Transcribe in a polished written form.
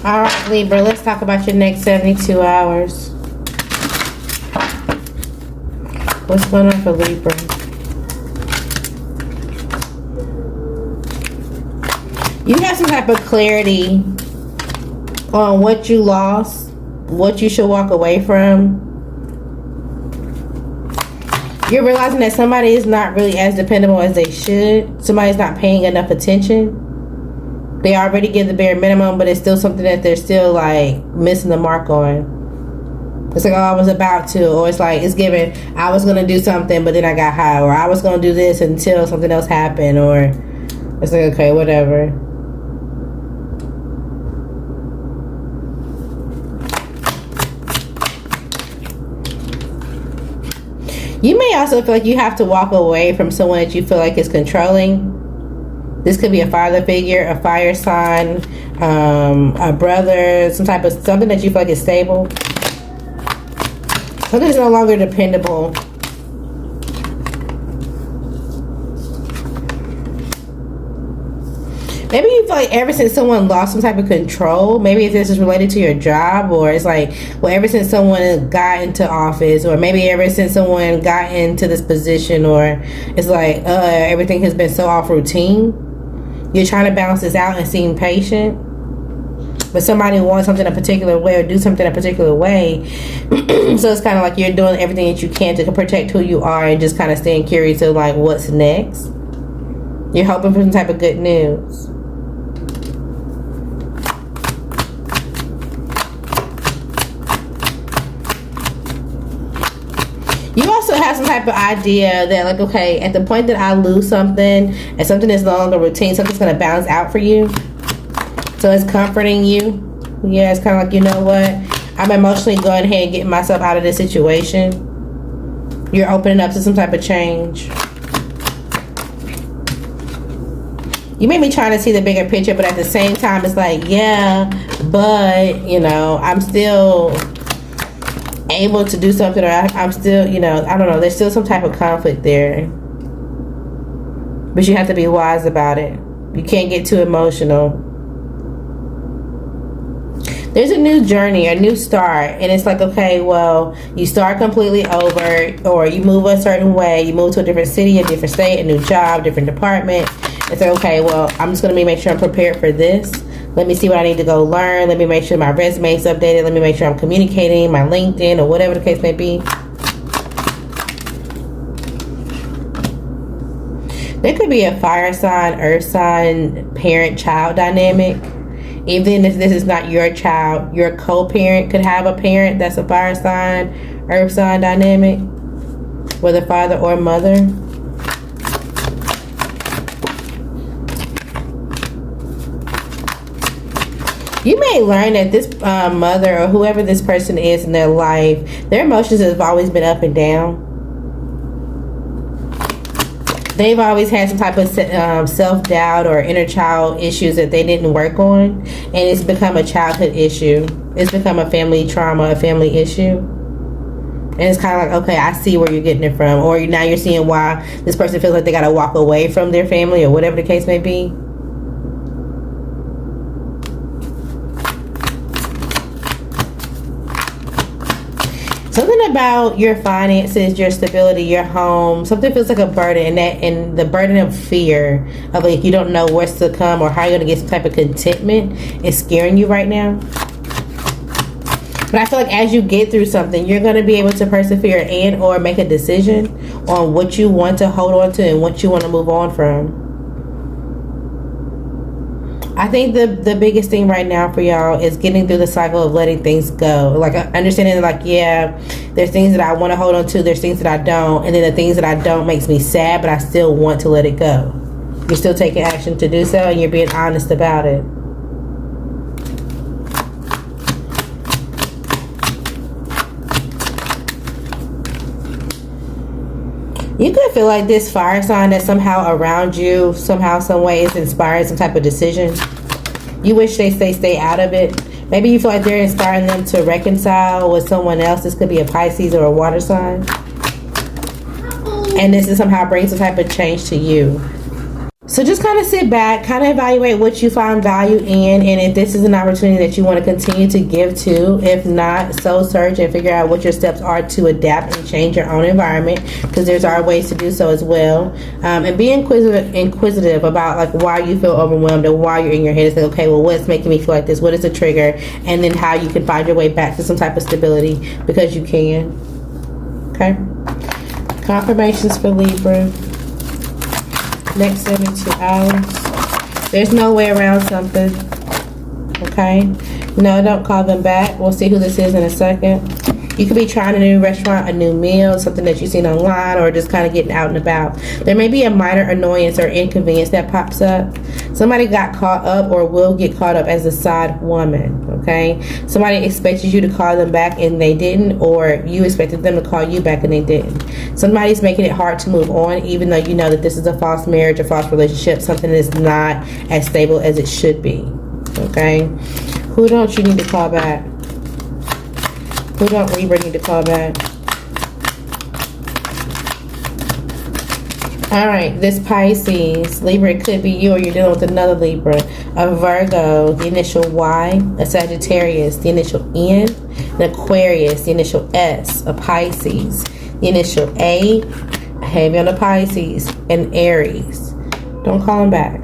All right, Libra, let's talk about your next 72 hours. What's going on for Libra? You have some type of clarity on what you lost, what you should walk away from. You're realizing that somebody is not really as dependable as they should. Somebody's not paying enough attention. They already give the bare minimum, but it's still something that they're still like missing the mark on. It's like, oh, I was about to, or it's like, it's given, I was going to do something, but then I got high, or I was going to do this until something else happened, or it's like, okay, whatever. You may also feel like you have to walk away from someone that you feel like is controlling. This could be a father figure, a fire sign, a brother, something that you feel like is stable. Something that's no longer dependable. Maybe you feel like ever since someone lost some type of control, maybe if this is related to your job, or it's like, well, ever since someone got into office, or maybe ever since someone got into this position, or it's like, everything has been so off routine. You're trying to balance this out and seem patient, but somebody wants something a particular way or do something a particular way. So it's kind of like you're doing everything that you can to protect who you are and just kind of staying curious of like what's next. You're hoping for some type of good news. You also have some type of idea that like, okay, at the point that I lose something and something is no longer routine, something's going to balance out for you. So it's comforting you. Yeah, it's kind of like, you know what? I'm emotionally going ahead and getting myself out of this situation. You're opening up to some type of change. You may be trying to see the bigger picture, but at the same time, it's like, yeah, but, you know, I'm still able to do something, or I'm still, you know, I don't know, there's still some type of conflict there, but you have to be wise about it. You can't get too emotional. There's a new journey, a new start, and it's like, okay, well, you start completely over, or you move a certain way, you move to a different city, a different state, a new job, different department. It's like, okay, well, I'm just going to make sure I'm prepared for this. Let me see what I need to go learn. Let me make sure my resume is updated. Let me make sure I'm communicating, my LinkedIn, or whatever the case may be. There could be a fire sign, earth sign, parent-child dynamic. Even if this is not your child, your co-parent could have a parent that's a fire sign, earth sign dynamic, whether father or mother. You may learn that this mother or whoever this person is in their life, their emotions have always been up and down. They've always had some type of self-doubt or inner child issues that they didn't work on, and it's become a childhood issue. It's become a family trauma, a family issue. And it's kind of like, okay, I see where you're getting it from, or now you're seeing why this person feels like they got to walk away from their family, or whatever the case may be. Something about your finances, your stability, your home, something feels like a burden, and the burden of fear of like you don't know what's to come or how you're going to get some type of contentment is scaring you right now. But I feel like as you get through something, you're going to be able to persevere and or make a decision on what you want to hold on to and what you want to move on from. I think the biggest thing right now for y'all is getting through the cycle of letting things go. Like understanding like, yeah, there's things that I want to hold on to, there's things that I don't, and then the things that I don't makes me sad, but I still want to let it go. You're still taking action to do so, and you're being honest about it. You could feel like this fire sign that's somehow around you, somehow, some way is inspiring some type of decision. You wish they stay out of it. Maybe you feel like they're inspiring them to reconcile with someone else. This could be a Pisces or a water sign. And this is somehow brings some type of change to you. So just kind of sit back, kind of evaluate what you find value in, and if this is an opportunity that you want to continue to give to. If not, soul search and figure out what your steps are to adapt and change your own environment, because there's our ways to do so as well. And be inquisitive about like why you feel overwhelmed and why you're in your head. It's like, okay, well, what's making me feel like this? What is the trigger? And then how you can find your way back to some type of stability, because you can. Okay. Confirmations for Libra. Next 72 hours. There's no way around something. Okay? No, don't call them back. We'll see who this is in a second. You could be trying a new restaurant, a new meal, something that you've seen online, or just kind of getting out and about. There may be a minor annoyance or inconvenience that pops up. Somebody got caught up or will get caught up as a side woman. Okay? Somebody expected you to call them back and they didn't, or you expected them to call you back and they didn't. Somebody's making it hard to move on, even though you know that this is a false marriage, a false relationship, something that's not as stable as it should be. Okay? Who don't you need to call back? Who don't Libra need to call back? Alright, this Pisces, Libra, it could be you, or you're dealing with another Libra. A Virgo, the initial Y. A Sagittarius, the initial N. An Aquarius, the initial S. A Pisces, the initial A. Heavy on the Pisces. And Aries. Don't call them back.